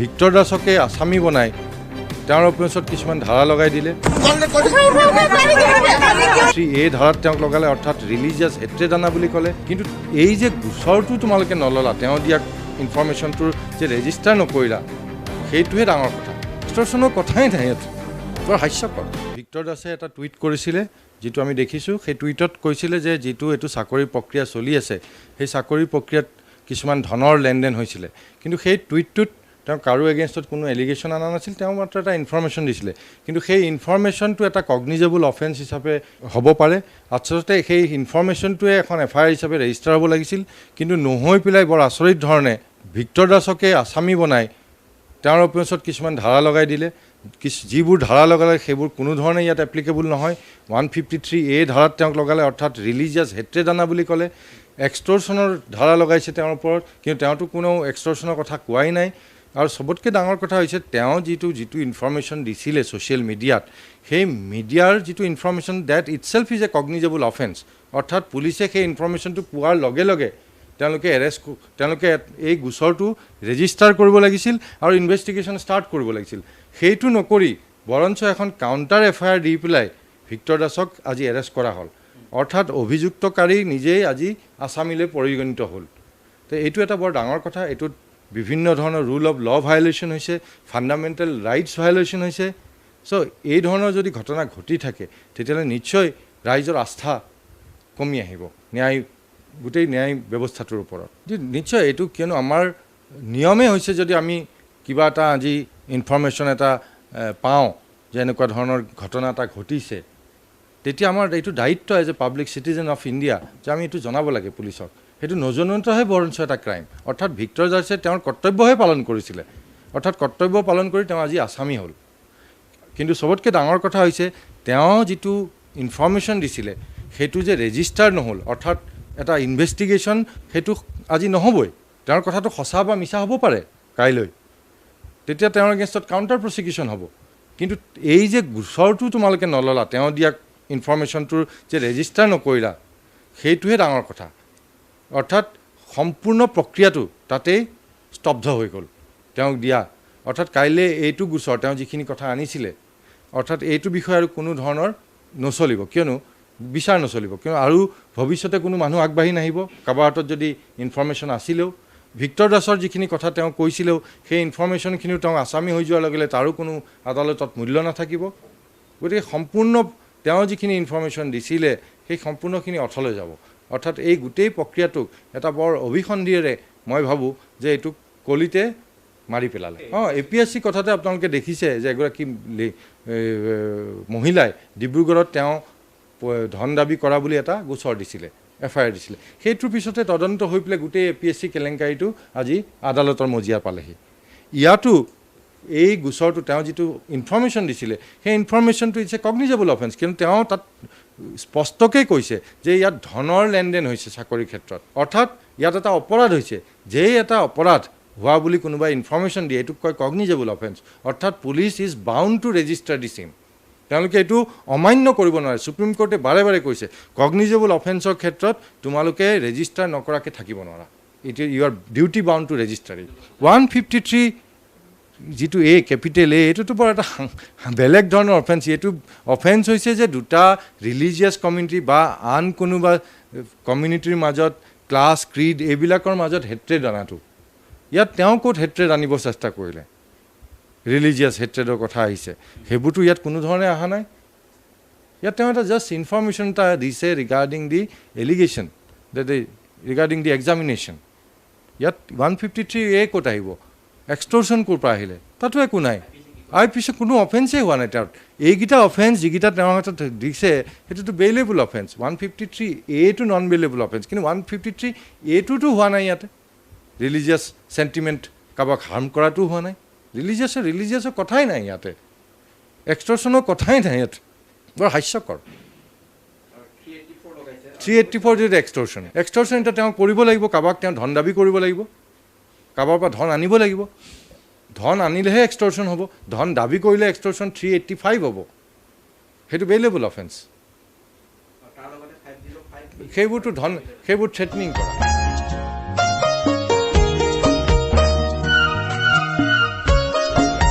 victordaসকে আসামি বনাই তেওঁৰ অপৰেশ্যনত কিছুমান ধাৰা লগাই দিলে এই ধাৰাত তেওঁক লগালে অৰ্থাৎ ৰিলিজিয়াছ হেট্ৰেড আনা বুলি ক'লে কিন্তু এই যে গোচৰটো তোমালোকে নললা তেওঁ দিয়া ইনফৰমেশ্যনটোৰ যে ৰেজিষ্টাৰ নকৰিলা সেইটোহে ডাঙৰ কথা এক্সটৰ্চনৰ কথাই নাই ইয়াত বৰ হাস্যকৰ victorদাসে এটা টুইট কৰিছিলে যেটো আমি দেখিছোঁ সেই টুইটত কৈছিলে যে যেটো এটো চাকৰি প্ৰক্ৰিয়া চলি আছে সেই চাকৰি প্ৰক্ৰিয়াত কিছুমান ধনৰ লেনদেন হৈছিলে কিন্তু সেই টুইটটোত তেওঁ কাৰো এগেইনষ্টত কোনো এলিগেশ্যন আনা নাছিল তেওঁ মাত্ৰ এটা ইনফৰমেশ্যন দিছিলে কিন্তু সেই ইনফৰমেশ্যনটো এটা কগনিজেবল অফেন্স হিচাপে হ'ব পাৰে আচলতে সেই ইনফৰমেশ্যনটোৱে এখন এফআইআৰ হিচাপে ৰেজিষ্টাৰ হ'ব লাগিছিল কিন্তু নহৈ পেলাই বৰ আচৰিত ধৰণে victorদাসকে আসামি বনাই তেওঁৰ অপৰেশ্যনত কিছুমান ধাৰা লগাই দিলে যিবোৰ ধাৰা লগালে সেইবোৰ কোনো ধৰণে ইয়াত এপ্লিকেবল নহয় 153A ধাৰাত তেওঁক লগালে অৰ্থাৎ ৰিলিজিয়াছ হেট্ৰেড আনা বুলি ক'লে এক্সটৰ্চনৰ ধাৰা লগাইছে তেওঁৰ ওপৰত কিন্তু তেওঁতো কোনো এক্সটৰ্চনৰ কথা কোৱাই নাই আৰু সবতকৈ ডাঙৰ কথা হৈছে তেওঁ যিটো ইনফৰমেশ্যন দিছিলে ছ'চিয়েল মিডিয়াত সেই মিডিয়াৰ যিটো information that itself is a cognizable offence অৰ্থাৎ পুলিচে সেই ইনফৰমেশ্যনটো পোৱাৰ লগে লগে তেওঁলোকে এই গোচৰটো ৰেজিষ্টাৰ কৰিব লাগিছিল আৰু ইনভেষ্টিগেশ্যন ষ্টাৰ্ট কৰিব লাগিছিল সেইটো নকৰি বৰঞ্চ এখন কাউণ্টাৰ এফআইআৰ দি পেলাই victorদাসক আজি এৰেষ্ট কৰা হ'ল অৰ্থাৎ অভিযুক্তকাৰী নিজেই আজি আসামিলৈ পৰিগণিত হ'ল তো এইটো এটা বৰ ডাঙৰ কথা এইটোত বিভিন্ন ধৰণৰ ৰুল অফ ল ভায়োলেশ্যন হৈছে ফাণ্ডামেণ্টেল ৰাইটছ ভায়োলেশ্যন হৈছে চ' এই ধৰণৰ যদি ঘটনা ঘটি থাকে তেতিয়াহ'লে নিশ্চয় ৰাইজৰ আস্থা কমি আহিব গোটেই ন্যায় ব্যৱস্থাটোৰ ওপৰত নিশ্চয় এইটো কিয়নো আমাৰ নিয়মে হৈছে যদি আমি কিবা এটা আজি ইনফৰমেশ্যন এটা পাওঁ যে এনেকুৱা ধৰণৰ ঘটনা এটা ঘটিছে তেতিয়া আমাৰ এইটো দায়িত্ব as a public citizen of India যে আমি এইটো জনাব লাগে পুলিচক সেইটো নজনোৱাটোহে বৰঞ্চ এটা ক্ৰাইম অৰ্থাৎ victorদাসে তেওঁৰ কৰ্তব্যহে পালন কৰিছিলে অৰ্থাৎ কৰ্তব্য পালন কৰি তেওঁ আজি আসামি হ'ল কিন্তু সবতকৈ ডাঙৰ কথা হৈছে তেওঁ যিটো ইনফৰমেশ্যন দিছিলে সেইটো যে ৰেজিষ্টাৰ নহ'ল অৰ্থাৎ এটা ইনভেষ্টিগেশ্যন সেইটো আজি নহ'বই তেওঁৰ কথাটো সঁচা বা মিছা হ'ব পাৰে কাইলৈ তেতিয়া তেওঁৰ এগেইনষ্টত কাউণ্টাৰ প্ৰচিকিউশ্যন হ'ব কিন্তু এই যে গোচৰটো তোমালোকে নললা তেওঁ দিয়া ইনফৰমেশ্যনটোৰ যে ৰেজিষ্টাৰ নকৰিলা সেইটোহে ডাঙৰ কথা অৰ্থাৎ সম্পূৰ্ণ প্ৰক্ৰিয়াটো তাতেই স্তব্ধ হৈ গ'ল তেওঁক দিয়া অৰ্থাৎ কাইলৈ এইটো গোচৰ তেওঁ যিখিনি কথা আনিছিলে অৰ্থাৎ এইটো বিষয়ে আৰু কোনো ধৰণৰ নচলিব কিয়নো বিচাৰ নচলিব কিয়নো আৰু ভৱিষ্যতে কোনো মানুহ আগবাঢ়ি নাহিব কাৰোবাৰ হাতত যদি ইনফৰমেশ্যন আছিলেও victorদাসৰ যিখিনি কথা তেওঁ কৈছিলেও সেই ইনফৰমেশ্যনখিনিও তেওঁ আসামি হৈ যোৱাৰ লগে লগে তাৰো কোনো আদালতত মূল্য নাথাকিব গতিকে সম্পূৰ্ণ তেওঁ যিখিনি ইনফৰমেশ্যন দিছিলে সেই সম্পূৰ্ণখিনি অথলৈ যাব অৰ্থাৎ এই গোটেই প্ৰক্ৰিয়াটোক এটা বৰ অভিসন্ধিৰে মই ভাবোঁ যে এইটোক কলিতে মাৰি পেলালে APSC কথাতে আপোনালোকে দেখিছে যে এগৰাকী মহিলাই ডিব্ৰুগড়ত তেওঁ ধন দাবী কৰা বুলি এটা গোচৰ দিছিলে এফআইআৰ দিছিলে সেইটোৰ পিছতে তদন্ত হৈ পেলাই গোটেই APSC কেলেংকাৰীটো আজি আদালতৰ মজিয়া পালেহি ইয়াতো এই গোচৰটো তেওঁ যিটো ইনফৰমেশ্যন দিছিলে সেই ইনফৰমেশ্যনটো ইটছ এ কগনিজেবল অফেন্স কিন্তু তেওঁ তাত স্পষ্টকৈ কৈছে যে ইয়াত ধনৰ লেনদেন হৈছে চাকৰিৰ ক্ষেত্ৰত অৰ্থাৎ ইয়াত এটা অপৰাধ হৈছে যেই এটা অপৰাধ হোৱা বুলি কোনোবাই ইনফৰমেশ্যন দিয়ে এইটোক কয় কগনিজেবল অফেন্স অৰ্থাৎ police is bound to register the same তেওঁলোকে এইটো অমান্য কৰিব নোৱাৰে সুপ্ৰিম কোৰ্টে বাৰে বাৰে কৈছে কগনিজেবল অফেন্সৰ ক্ষেত্ৰত তোমালোকে ৰেজিষ্টাৰ নকৰাকৈ থাকিব নোৱাৰা it you are duty bound to register 153 যিটো কেপিটেল এইটোতো বৰ এটা বেলেগ ধৰণৰ অফেন্স এইটো অফেন্স হৈছে যে দুটা ৰিলিজিয়াছ কমিউনিটি বা আন কোনোবা কমিউনিটিৰ মাজত ক্লাছ ক্ৰীড এইবিলাকৰ মাজত হেট্ৰেড অনাটো ইয়াত তেওঁ ক'ত হেট্ৰেড আনিব চেষ্টা কৰিলে ৰিলিজিয়াছ হেট্ৰেডৰ কথা আহিছে সেইবোৰতো ইয়াত কোনো ধৰণে অহা নাই ইয়াত তেওঁ এটা জাষ্ট ইনফৰমেশ্যন এটা দিছে ৰিগাৰ্ডিং দি এলিগেশ্যন ৰিগাৰ্ডিং দি এক্সামিনেশ্যন ইয়াত 153A ক'ত আহিব এক্সটৰ্চন ক'ৰ পৰা আহিলে তাতো একো নাই আৰু পিছত কোনো অফেন্সেই হোৱা নাই তেওঁৰ এইকেইটা অফেন্স যিকেইটা তেওঁৰ হাতত দিছে সেইটোতো bailable offence 153A non bailable offence কিন্তু 153A হোৱা নাই ইয়াতে ৰিলিজিয়াছ চেণ্টিমেণ্ট কাৰোবাক হাৰ্ম কৰাটো হোৱা নাই ৰিলিজিয়াছৰ কথাই নাই ইয়াতে এক্সটৰ্চনৰ কথাই নাই ইয়াত বৰ হাস্যকৰ 384 যিটো এক্সটৰ্চন এটা তেওঁ কৰিব লাগিব কাৰোবাক তেওঁ ধন দাবী কৰিব লাগিব কাৰোবাৰ পৰা ধন আনিব লাগিব ধন আনিলেহে এক্সটৰ্চন হ'ব ধন দাবী কৰিলে এক্সটৰ্চন 385 হ'ব সেইটো বেইলেবল অফেন্স সেইবোৰতো সেইবোৰ থ্ৰেটনিং কৰা